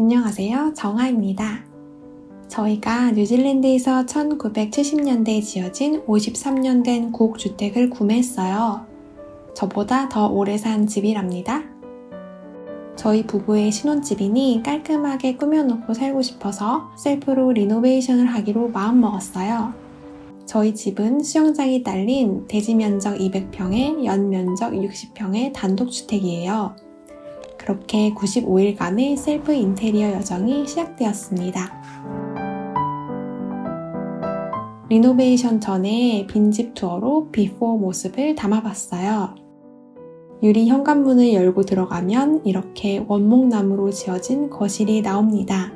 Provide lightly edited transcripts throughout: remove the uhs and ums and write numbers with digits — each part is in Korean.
안녕하세요. 정아입니다. 저희가 뉴질랜드에서 1970년대에 지어진 53년 된 구옥주택을 구매했어요. 저보다 더 오래 산 집이랍니다. 저희 부부의 신혼집이니 깔끔하게 꾸며놓고 살고 싶어서 셀프로 리노베이션을 하기로 마음먹었어요. 저희 집은 수영장이 딸린 대지 면적 200평에 연 면적 60평의 단독주택이에요. 그렇게 95일간의 셀프 인테리어 여정이 시작되었습니다. 리노베이션 전에 빈집 투어로 비포 모습을 담아봤어요. 유리 현관문을 열고 들어가면 이렇게 원목나무로 지어진 거실이 나옵니다.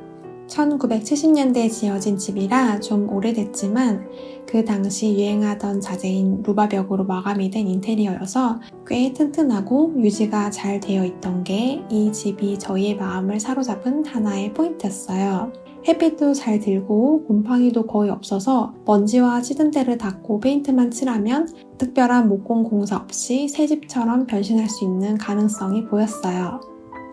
1970년대에 지어진 집이라 좀 오래됐지만 그 당시 유행하던 자재인 루바벽으로 마감이 된 인테리어여서 꽤 튼튼하고 유지가 잘 되어 있던 게 이 집이 저희의 마음을 사로잡은 하나의 포인트였어요. 햇빛도 잘 들고 곰팡이도 거의 없어서 먼지와 찌든 때를 닦고 페인트만 칠하면 특별한 목공 공사 없이 새 집처럼 변신할 수 있는 가능성이 보였어요.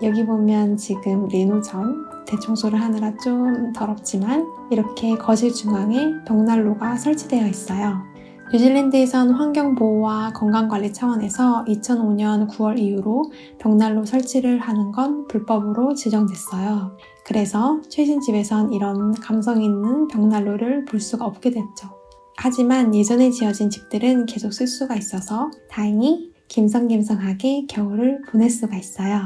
여기 보면 지금 리노 전 대청소를 하느라 좀 더럽지만 이렇게 거실 중앙에 벽난로가 설치되어 있어요. 뉴질랜드에선 환경보호와 건강관리 차원에서 2005년 9월 이후로 벽난로 설치를 하는 건 불법으로 지정됐어요. 그래서 최신 집에선 이런 감성 있는 벽난로를 볼 수가 없게 됐죠. 하지만 예전에 지어진 집들은 계속 쓸 수가 있어서 다행히 김성김성하게 겨울을 보낼 수가 있어요.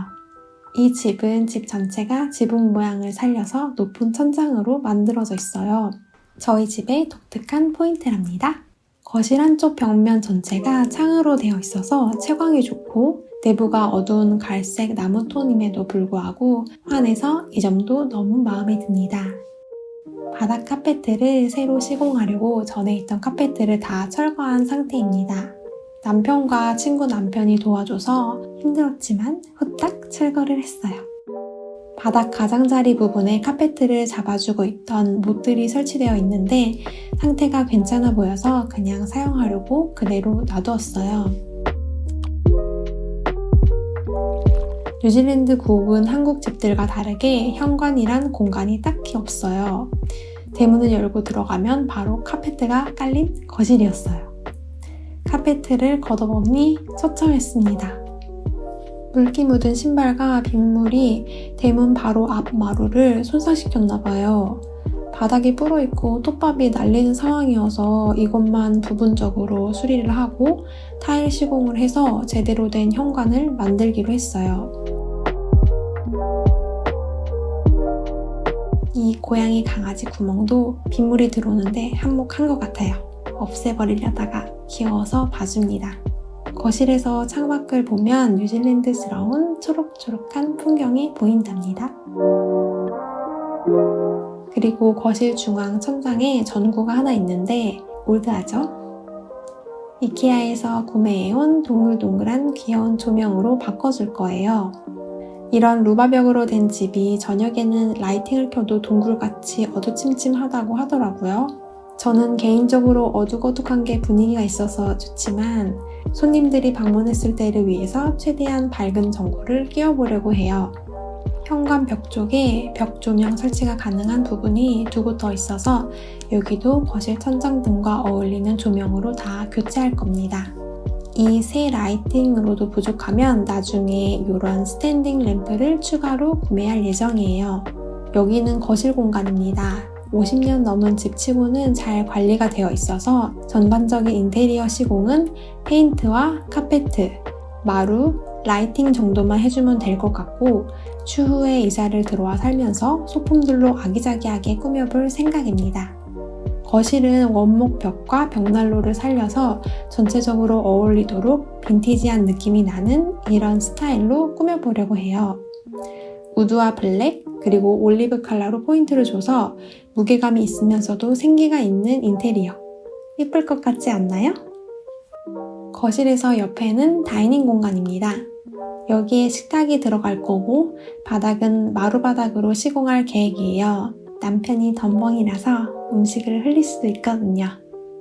이 집은 집 전체가 지붕 모양을 살려서 높은 천장으로 만들어져 있어요. 저희 집의 독특한 포인트랍니다. 거실 한쪽 벽면 전체가 창으로 되어 있어서 채광이 좋고 내부가 어두운 갈색 나무톤임에도 불구하고 환해서 이 점도 너무 마음에 듭니다. 바닥 카페트를 새로 시공하려고 전에 있던 카페트를 다 철거한 상태입니다. 남편과 친구 남편이 도와줘서 힘들었지만 후딱 철거를 했어요. 바닥 가장자리 부분에 카페트를 잡아주고 있던 못들이 설치되어 있는데 상태가 괜찮아 보여서 그냥 사용하려고 그대로 놔두었어요. 뉴질랜드 구옥은 한국 집들과 다르게 현관이란 공간이 딱히 없어요. 대문을 열고 들어가면 바로 카페트가 깔린 거실이었어요. 카페트를 걷어보니 처참했습니다. 물기 묻은 신발과 빗물이 대문 바로 앞 마루를 손상시켰나봐요. 바닥이 불어있고 톱밥이 날리는 상황이어서 이것만 부분적으로 수리를 하고 타일 시공을 해서 제대로 된 현관을 만들기로 했어요. 이 고양이 강아지 구멍도 빗물이 들어오는데 한몫한 것 같아요. 없애버리려다가 귀여워서 봐줍니다. 거실에서 창밖을 보면 뉴질랜드스러운 초록초록한 풍경이 보인답니다. 그리고 거실 중앙 천장에 전구가 하나 있는데 올드하죠? 이케아에서 구매해온 동글동글한 귀여운 조명으로 바꿔줄 거예요. 이런 루바벽으로 된 집이 저녁에는 라이팅을 켜도 동굴같이 어두침침하다고 하더라고요. 저는 개인적으로 어둑어둑한 게 분위기가 있어서 좋지만 손님들이 방문했을 때를 위해서 최대한 밝은 전구를 끼워보려고 해요. 현관 벽 쪽에 벽 조명 설치가 가능한 부분이 두 곳 더 있어서 여기도 거실 천장등과 어울리는 조명으로 다 교체할 겁니다. 이 새 라이팅으로도 부족하면 나중에 이런 스탠딩 램프를 추가로 구매할 예정이에요. 여기는 거실 공간입니다. 50년 넘은 집치고는 잘 관리가 되어 있어서 전반적인 인테리어 시공은 페인트와 카페트, 마루, 라이팅 정도만 해주면 될 것 같고 추후에 이사를 들어와 살면서 소품들로 아기자기하게 꾸며볼 생각입니다. 거실은 원목 벽과 벽난로를 살려서 전체적으로 어울리도록 빈티지한 느낌이 나는 이런 스타일로 꾸며보려고 해요. 우드와 블랙 그리고 올리브 컬러로 포인트를 줘서 무게감이 있으면서도 생기가 있는 인테리어. 예쁠 것 같지 않나요? 거실에서 옆에는 다이닝 공간입니다. 여기에 식탁이 들어갈 거고 바닥은 마루바닥으로 시공할 계획이에요. 남편이 덤벙이라서 음식을 흘릴 수도 있거든요.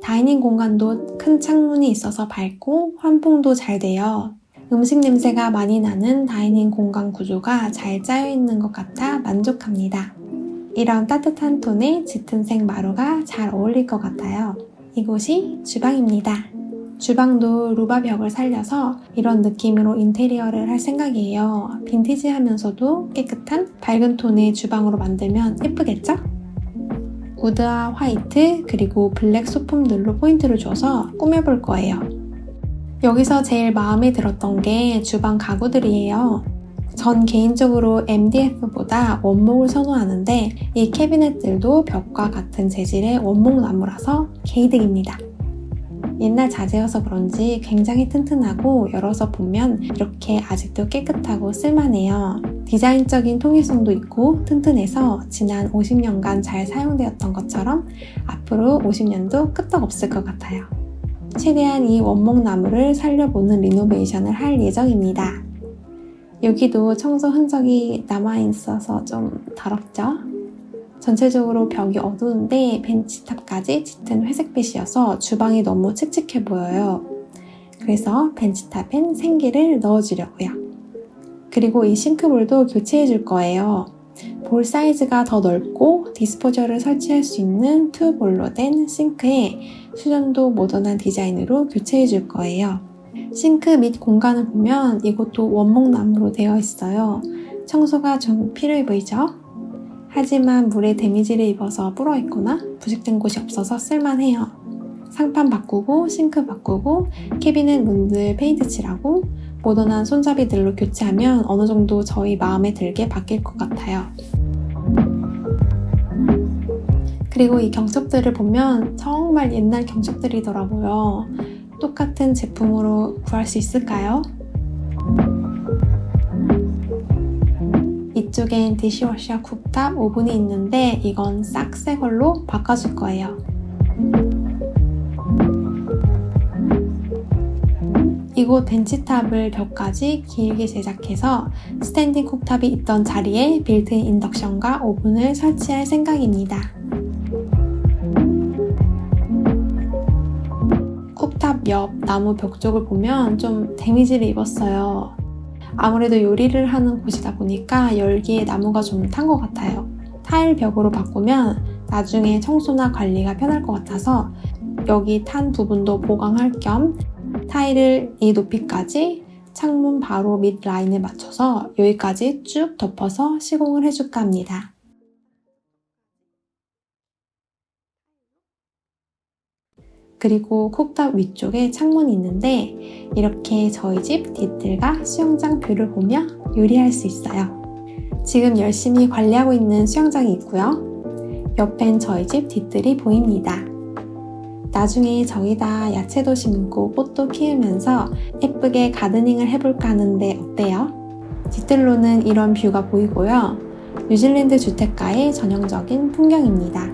다이닝 공간도 큰 창문이 있어서 밝고 환풍도 잘 돼요. 음식 냄새가 많이 나는 다이닝 공간 구조가 잘 짜여 있는 것 같아 만족합니다. 이런 따뜻한 톤에 짙은 색 마루가 잘 어울릴 것 같아요. 이곳이 주방입니다. 주방도 루바 벽을 살려서 이런 느낌으로 인테리어를 할 생각이에요. 빈티지하면서도 깨끗한 밝은 톤의 주방으로 만들면 예쁘겠죠? 우드와 화이트 그리고 블랙 소품들로 포인트를 줘서 꾸며볼 거예요. 여기서 제일 마음에 들었던 게 주방 가구들이에요. 전 개인적으로 MDF보다 원목을 선호하는데 이 캐비넷들도 벽과 같은 재질의 원목 나무라서 개이득입니다. 옛날 자재여서 그런지 굉장히 튼튼하고 열어서 보면 이렇게 아직도 깨끗하고 쓸만해요. 디자인적인 통일성도 있고 튼튼해서 지난 50년간 잘 사용되었던 것처럼 앞으로 50년도 끄떡없을 것 같아요. 최대한 이 원목 나무를 살려보는 리노베이션을 할 예정입니다. 여기도 청소 흔적이 남아있어서 좀 더럽죠? 전체적으로 벽이 어두운데 벤치탑까지 짙은 회색빛이어서 주방이 너무 칙칙해 보여요. 그래서 벤치탑엔 생기를 넣어주려고요. 그리고 이 싱크볼도 교체해 줄 거예요. 볼 사이즈가 더 넓고 디스포저를 설치할 수 있는 투볼로 된 싱크에 수전도 모던한 디자인으로 교체해 줄 거예요. 싱크 및 공간을 보면 이것도 원목 나무로 되어 있어요. 청소가 좀 필요해 보이죠? 하지만 물에 데미지를 입어서 불어있거나 부식된 곳이 없어서 쓸만해요. 상판 바꾸고 싱크 바꾸고 캐비넷 문들 페인트 칠하고 모던한 손잡이들로 교체하면 어느 정도 저희 마음에 들게 바뀔 것 같아요. 그리고 이 경첩들을 보면 정말 옛날 경첩들이더라고요. 똑같은 제품으로 구할 수 있을까요? 이쪽엔 디시워셔, 쿡탑, 오븐이 있는데 이건 싹 새 걸로 바꿔줄 거예요. 이곳 벤치탑을 벽까지 길게 제작해서 스탠딩 쿡탑이 있던 자리에 빌트인 인덕션과 오븐을 설치할 생각입니다. 쿡탑 옆 나무 벽 쪽을 보면 좀 데미지를 입었어요. 아무래도 요리를 하는 곳이다 보니까 열기에 나무가 좀 탄 것 같아요. 타일 벽으로 바꾸면 나중에 청소나 관리가 편할 것 같아서 여기 탄 부분도 보강할 겸 타일을 이 높이까지 창문 바로 밑 라인에 맞춰서 여기까지 쭉 덮어서 시공을 해줄까 합니다. 그리고 쿡탑 위쪽에 창문이 있는데 이렇게 저희 집 뒤뜰과 수영장 뷰를 보며 요리할 수 있어요. 지금 열심히 관리하고 있는 수영장이 있고요. 옆엔 저희 집 뒤뜰이 보입니다. 나중에 저기다 야채도 심고 꽃도 키우면서 예쁘게 가드닝을 해볼까 하는데 어때요? 뒤뜰로는 이런 뷰가 보이고요. 뉴질랜드 주택가의 전형적인 풍경입니다.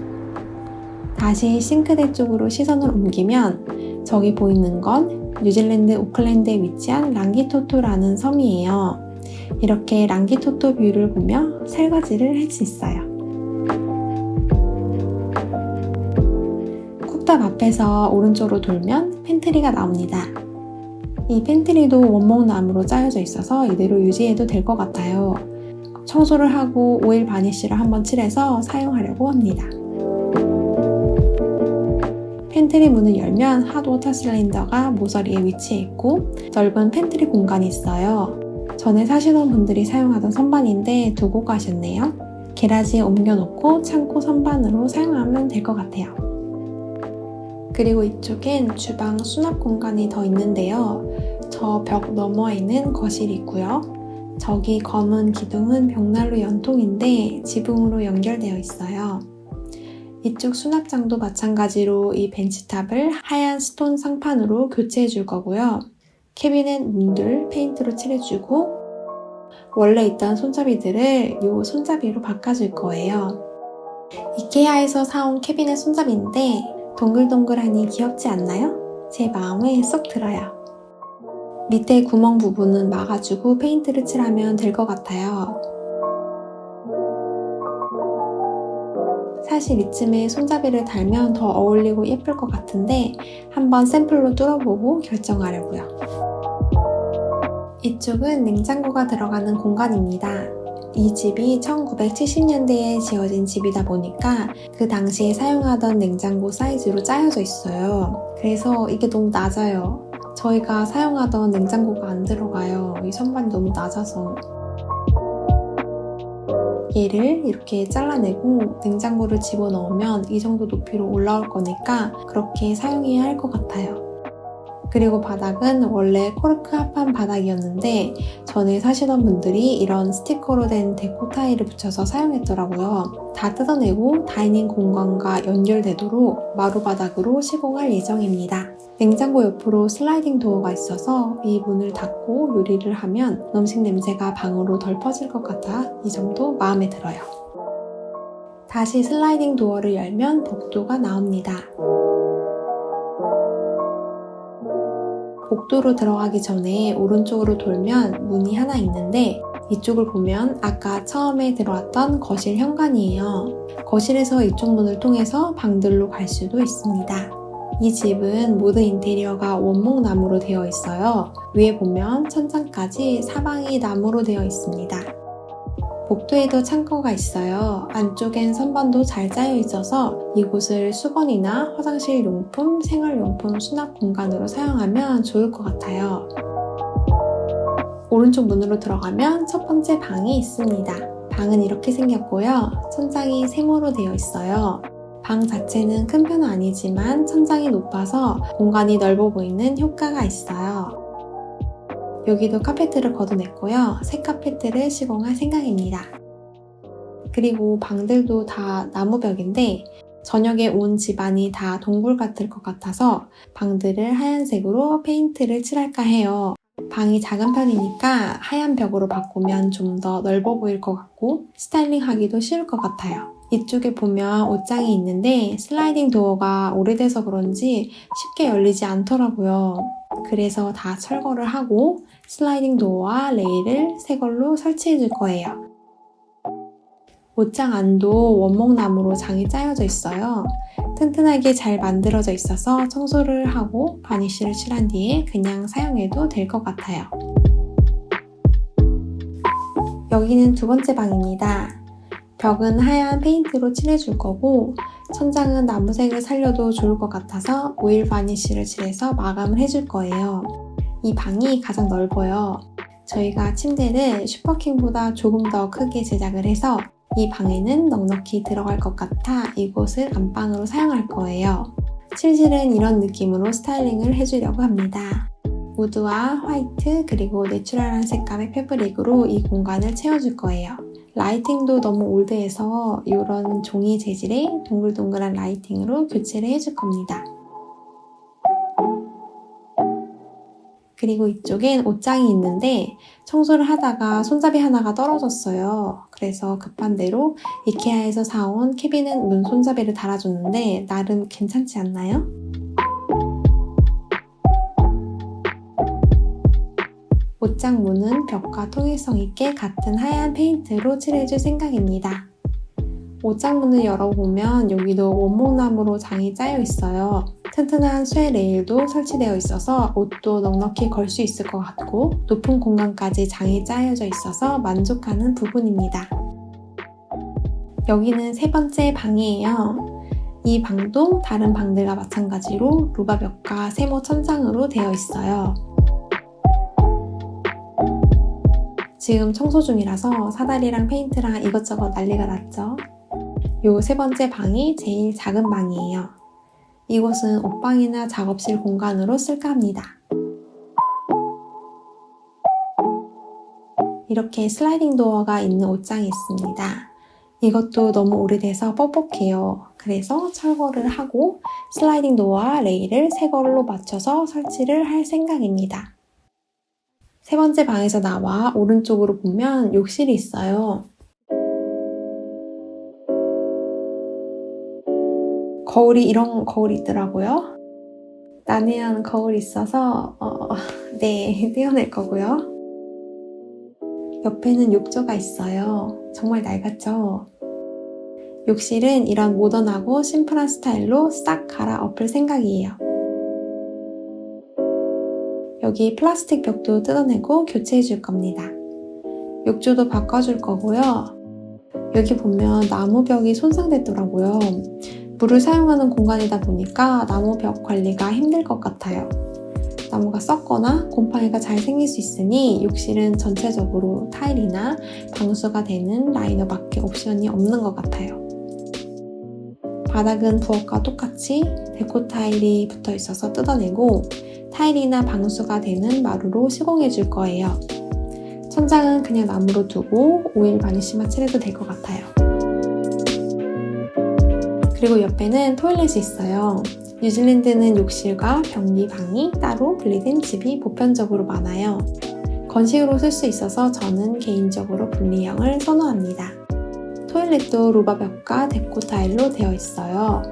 다시 싱크대 쪽으로 시선을 옮기면 저기 보이는 건 뉴질랜드 오클랜드에 위치한 랑기토토라는 섬이에요. 이렇게 랑기토토 뷰를 보며 설거지를 할 수 있어요. 쿡탑 앞에서 오른쪽으로 돌면 팬트리가 나옵니다. 이 팬트리도 원목나무로 짜여져 있어서 이대로 유지해도 될 것 같아요. 청소를 하고 오일 바니쉬를 한번 칠해서 사용하려고 합니다. 팬트리 문을 열면 핫워터 실린더가 모서리에 위치해 있고 넓은 팬트리 공간이 있어요. 전에 사시던 분들이 사용하던 선반인데 두고 가셨네요. 게라지에 옮겨놓고 창고 선반으로 사용하면 될 것 같아요. 그리고 이쪽엔 주방 수납 공간이 더 있는데요. 저 벽 너머에는 거실이 있고요. 저기 검은 기둥은 벽난로 연통인데 지붕으로 연결되어 있어요. 이쪽 수납장도 마찬가지로 이 벤치탑을 하얀 스톤 상판으로 교체해 줄 거고요. 캐비넷 문들 페인트로 칠해주고 원래 있던 손잡이들을 이 손잡이로 바꿔줄 거예요. 이케아에서 사온 캐비넷 손잡이인데 동글동글하니 귀엽지 않나요? 제 마음에 쏙 들어요. 밑에 구멍 부분은 막아주고 페인트를 칠하면 될 것 같아요. 사실 이쯤에 손잡이를 달면 더 어울리고 예쁠 것 같은데 한번 샘플로 뚫어보고 결정하려고요. 이쪽은 냉장고가 들어가는 공간입니다. 이 집이 1970년대에 지어진 집이다 보니까 그 당시에 사용하던 냉장고 사이즈로 짜여져 있어요. 그래서 이게 너무 낮아요. 저희가 사용하던 냉장고가 안 들어가요. 이 선반이 너무 낮아서. 얘를 이렇게 잘라내고 냉장고를 집어넣으면 이 정도 높이로 올라올 거니까 그렇게 사용해야 할 것 같아요. 그리고 바닥은 원래 코르크 합판 바닥이었는데 전에 사시던 분들이 이런 스티커로 된 데코 타일을 붙여서 사용했더라고요. 다 뜯어내고 다이닝 공간과 연결되도록 마루 바닥으로 시공할 예정입니다. 냉장고 옆으로 슬라이딩 도어가 있어서 이 문을 닫고 요리를 하면 음식 냄새가 방으로 덜 퍼질 것 같아 이 점도 마음에 들어요. 다시 슬라이딩 도어를 열면 복도가 나옵니다. 복도로 들어가기 전에 오른쪽으로 돌면 문이 하나 있는데 이쪽을 보면 아까 처음에 들어왔던 거실 현관이에요. 거실에서 이쪽 문을 통해서 방들로 갈 수도 있습니다. 이 집은 모든 인테리어가 원목나무로 되어 있어요. 위에 보면 천장까지 사방이 나무로 되어 있습니다. 복도에도 창고가 있어요. 안쪽엔 선반도 잘 짜여 있어서 이곳을 수건이나 화장실 용품, 생활용품 수납 공간으로 사용하면 좋을 것 같아요. 오른쪽 문으로 들어가면 첫 번째 방이 있습니다. 방은 이렇게 생겼고요. 천장이 세모로 되어 있어요. 방 자체는 큰 편은 아니지만 천장이 높아서 공간이 넓어 보이는 효과가 있어요. 여기도 카페트를 걷어냈고요. 새 카페트를 시공할 생각입니다. 그리고 방들도 다 나무벽인데 저녁에 온 집안이 다 동굴 같을 것 같아서 방들을 하얀색으로 페인트를 칠할까 해요. 방이 작은 편이니까 하얀 벽으로 바꾸면 좀 더 넓어 보일 것 같고 스타일링하기도 쉬울 것 같아요. 이쪽에 보면 옷장이 있는데 슬라이딩 도어가 오래돼서 그런지 쉽게 열리지 않더라고요. 그래서 다 철거를 하고 슬라이딩 도어와 레일을 새 걸로 설치해 줄 거예요. 옷장 안도 원목나무로 장이 짜여져 있어요. 튼튼하게 잘 만들어져 있어서 청소를 하고 바니쉬를 칠한 뒤에 그냥 사용해도 될 것 같아요. 여기는 두 번째 방입니다. 벽은 하얀 페인트로 칠해줄 거고 천장은 나무색을 살려도 좋을 것 같아서 오일 바니쉬를 칠해서 마감을 해줄 거예요. 이 방이 가장 넓어요. 저희가 침대를 슈퍼킹보다 조금 더 크게 제작을 해서 이 방에는 넉넉히 들어갈 것 같아 이곳을 안방으로 사용할 거예요. 실실은 이런 느낌으로 스타일링을 해주려고 합니다. 우드와 화이트 그리고 내추럴한 색감의 패브릭으로 이 공간을 채워줄 거예요. 라이팅도 너무 올드해서 이런 종이 재질의 동글동글한 라이팅으로 교체를 해줄 겁니다. 그리고 이쪽엔 옷장이 있는데 청소를 하다가 손잡이 하나가 떨어졌어요. 그래서 급한 대로 이케아에서 사온 캐비넷 문 손잡이를 달아줬는데 나름 괜찮지 않나요? 옷장 문은 벽과 통일성 있게 같은 하얀 페인트로 칠해줄 생각입니다. 옷장 문을 열어보면 여기도 원목나무로 장이 짜여 있어요. 튼튼한 쇠 레일도 설치되어 있어서 옷도 넉넉히 걸 수 있을 것 같고 높은 공간까지 장이 짜여져 있어서 만족하는 부분입니다. 여기는 세 번째 방이에요. 이 방도 다른 방들과 마찬가지로 루바벽과 세모 천장으로 되어 있어요. 지금 청소 중이라서 사다리랑 페인트랑 이것저것 난리가 났죠. 요 세 번째 방이 제일 작은 방이에요. 이곳은 옷방이나 작업실 공간으로 쓸까 합니다. 이렇게 슬라이딩 도어가 있는 옷장이 있습니다. 이것도 너무 오래돼서 뻑뻑해요. 그래서 철거를 하고 슬라이딩 도어와 레일을 새 걸로 맞춰서 설치를 할 생각입니다. 세 번째 방에서 나와 오른쪽으로 보면 욕실이 있어요. 거울이 이런 거울이 있더라고요. 난해한 거울이 있어서 네, 떼어낼 거고요. 옆에는 욕조가 있어요. 정말 낡았죠? 욕실은 이런 모던하고 심플한 스타일로 싹 갈아엎을 생각이에요. 여기 플라스틱 벽도 뜯어내고 교체해 줄 겁니다. 욕조도 바꿔줄 거고요. 여기 보면 나무 벽이 손상됐더라고요. 물을 사용하는 공간이다 보니까 나무 벽 관리가 힘들 것 같아요. 나무가 썩거나 곰팡이가 잘 생길 수 있으니 욕실은 전체적으로 타일이나 방수가 되는 라이너밖에 옵션이 없는 것 같아요. 바닥은 부엌과 똑같이 데코 타일이 붙어 있어서 뜯어내고 타일이나 방수가 되는 마루로 시공해 줄 거예요. 천장은 그냥 나무로 두고 오일 바니쉬만 칠해도 될 것 같아요. 그리고 옆에는 토일렛이 있어요. 뉴질랜드는 욕실과 변기 방이 따로 분리된 집이 보편적으로 많아요. 건식으로 쓸 수 있어서 저는 개인적으로 분리형을 선호합니다. 토일렛도 루바벽과 데코 타일로 되어 있어요.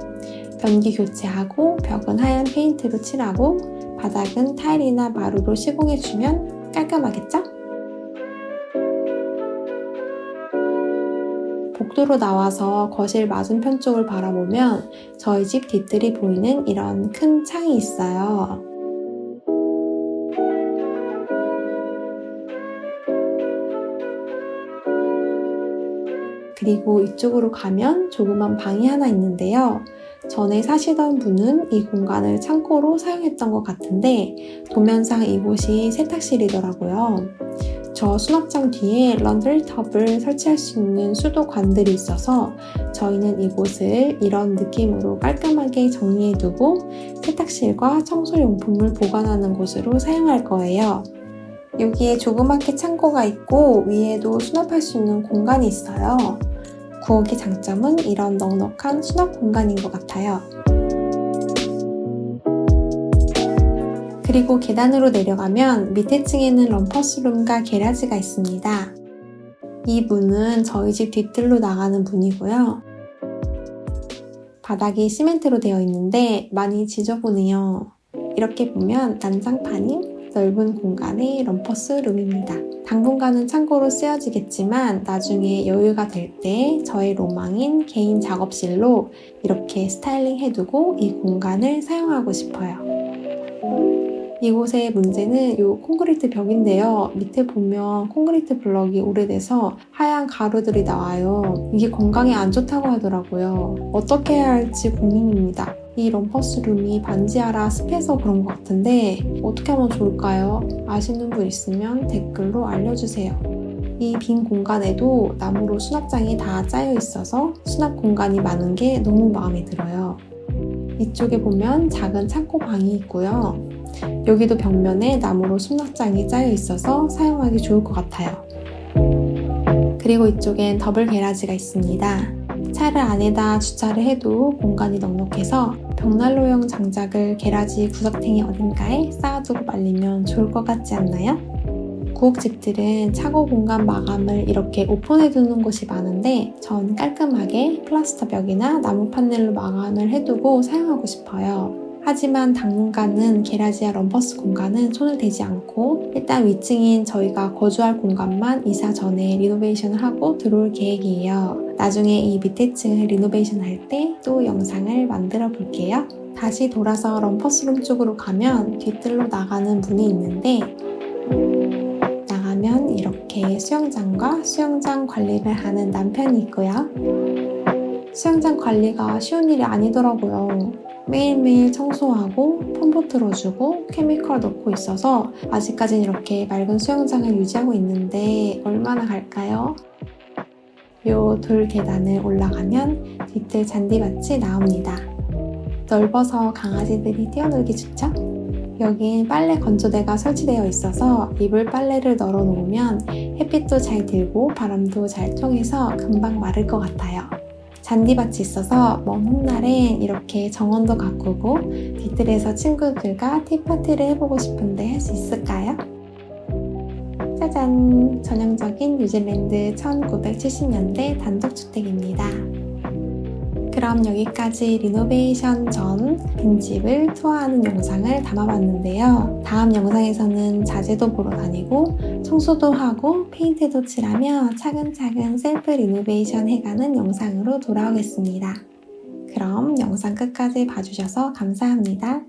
변기 교체하고 벽은 하얀 페인트로 칠하고 바닥은 타일이나 마루로 시공해주면 깔끔하겠죠? 복도로 나와서 거실 맞은편 쪽을 바라보면 저희 집 뒤뜰이 보이는 이런 큰 창이 있어요. 그리고 이쪽으로 가면 조그만 방이 하나 있는데요. 전에 사시던 분은 이 공간을 창고로 사용했던 것 같은데 도면상 이곳이 세탁실이더라고요. 저 수납장 뒤에 런드리 텁을 설치할 수 있는 수도관들이 있어서 저희는 이곳을 이런 느낌으로 깔끔하게 정리해두고 세탁실과 청소용품을 보관하는 곳으로 사용할 거예요. 여기에 조그맣게 창고가 있고 위에도 수납할 수 있는 공간이 있어요. 구옥의 장점은 이런 넉넉한 수납 공간인 것 같아요. 그리고 계단으로 내려가면 밑에 층에는 럼퍼스룸과 게라지가 있습니다. 이 문은 저희 집 뒤뜰로 나가는 문이고요. 바닥이 시멘트로 되어 있는데 많이 지저분해요. 이렇게 보면 난장판인 넓은 공간의 럼퍼스룸입니다. 당분간은 창고로 쓰여지겠지만 나중에 여유가 될 때 저의 로망인 개인 작업실로 이렇게 스타일링 해두고 이 공간을 사용하고 싶어요. 이곳의 문제는 이 콘크리트 벽인데요. 밑에 보면 콘크리트 블럭이 오래돼서 하얀 가루들이 나와요. 이게 건강에 안 좋다고 하더라고요. 어떻게 해야 할지 고민입니다. 이 럼퍼스룸이 반지하라 습해서 그런 것 같은데 어떻게 하면 좋을까요? 아시는 분 있으면 댓글로 알려주세요. 이 빈 공간에도 나무로 수납장이 다 짜여 있어서 수납 공간이 많은 게 너무 마음에 들어요. 이쪽에 보면 작은 창고 방이 있고요. 여기도 벽면에 나무로 수납장이 짜여 있어서 사용하기 좋을 것 같아요. 그리고 이쪽엔 더블 게라지가 있습니다. 차를 안에다 주차를 해도 공간이 넉넉해서 벽난로용 장작을 게라지 구석탱이 어딘가에 쌓아두고 말리면 좋을 것 같지 않나요? 구옥집들은 차고 공간 마감을 이렇게 오픈해 두는 곳이 많은데 전 깔끔하게 플라스터 벽이나 나무 판넬로 마감을 해두고 사용하고 싶어요. 하지만 당분간은 게라지와 럼퍼스 공간은 손을 대지 않고 일단 위층인 저희가 거주할 공간만 이사 전에 리노베이션을 하고 들어올 계획이에요. 나중에 이 밑에 층을 리노베이션 할 때 또 영상을 만들어 볼게요. 다시 돌아서 럼퍼스룸 쪽으로 가면 뒤뜰로 나가는 문이 있는데 나가면 이렇게 수영장과 수영장 관리를 하는 남편이 있고요. 수영장 관리가 쉬운 일이 아니더라고요. 매일매일 청소하고 펌프 틀어주고 케미컬 넣고 있어서 아직까지는 이렇게 맑은 수영장을 유지하고 있는데 얼마나 갈까요? 요 돌 계단을 올라가면 뒤뜰 잔디밭이 나옵니다. 넓어서 강아지들이 뛰어놀기 좋죠? 여긴 빨래 건조대가 설치되어 있어서 이불 빨래를 널어 놓으면 햇빛도 잘 들고 바람도 잘 통해서 금방 마를 것 같아요. 잔디밭이 있어서 먼 훗날엔 이렇게 정원도 가꾸고 뒤뜰에서 친구들과 티파티를 해보고 싶은데 할 수 있을까요? 짜잔! 전형적인 뉴질랜드 1970년대 단독주택입니다. 그럼 여기까지 리노베이션 전 빈집을 투어하는 영상을 담아봤는데요. 다음 영상에서는 자재도 보러 다니고 청소도 하고 페인트도 칠하며 차근차근 셀프 리노베이션 해가는 영상으로 돌아오겠습니다. 그럼 영상 끝까지 봐주셔서 감사합니다.